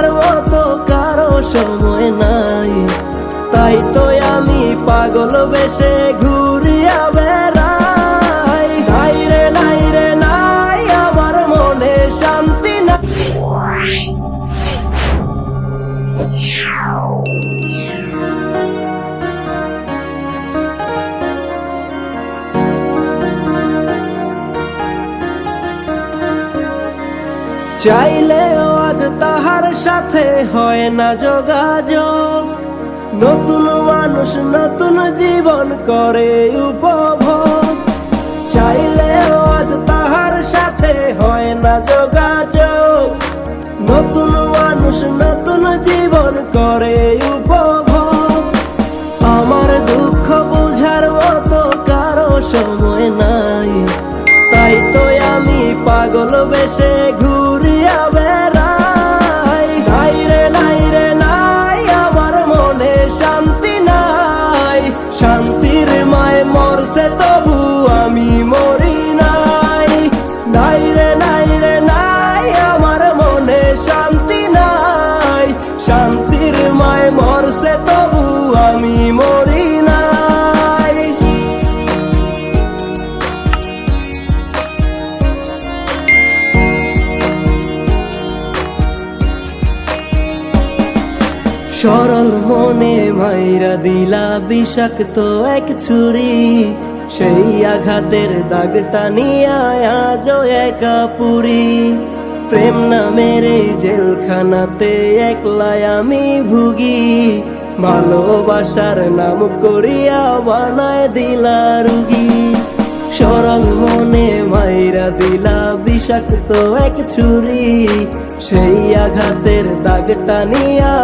বোঝার মতো কারো সময় নাই, তাই তো আমি পাগল বেশে ঘুরিয়া বেড়াই। নাই রে নাই রে নাই, আমার মনে শান্তি নাই। চাইলেও আজ তাহার সাথে হয় না যোগাযোগ, নতুন মানুষ নতুন জীবন করে উপভোগ। চাইলেও আজ তাহার সাথে হয় না যোগাযোগ, নতুন মানুষ নতুন জীবন করে উপভোগ। আমার দুঃখ বুঝার মতো কারো সময় নাই, তাই তো আমি পাগল বেশে ঘুরিয়া বেড়াই। নাই রে নাই রে নাই, আমার মনে শান্তি নাই। শান্তির মায় মরছে তবু আমি মরি নাই। নাই রে নাই রে নাই, আমার মনে শান্তি নাই। শান্তির মায় মরছে তবু আমি মরি নাই। সরল মনে মাইরা দিলা বিষাক্ত এক ছুরি, সেই আঘাতের দাগটা নিয়ে আজও একা পুরি। প্রেম নামের এই জেলখানাতে একলাই আমি ভুগি, ভালোবাসার নাম করিয়া বানায় দিলা রুগী। সরল মনে মাইরা দিলা বিষাক্ত এক ছুরি, সেই আঘাতের দাগটা নিয়া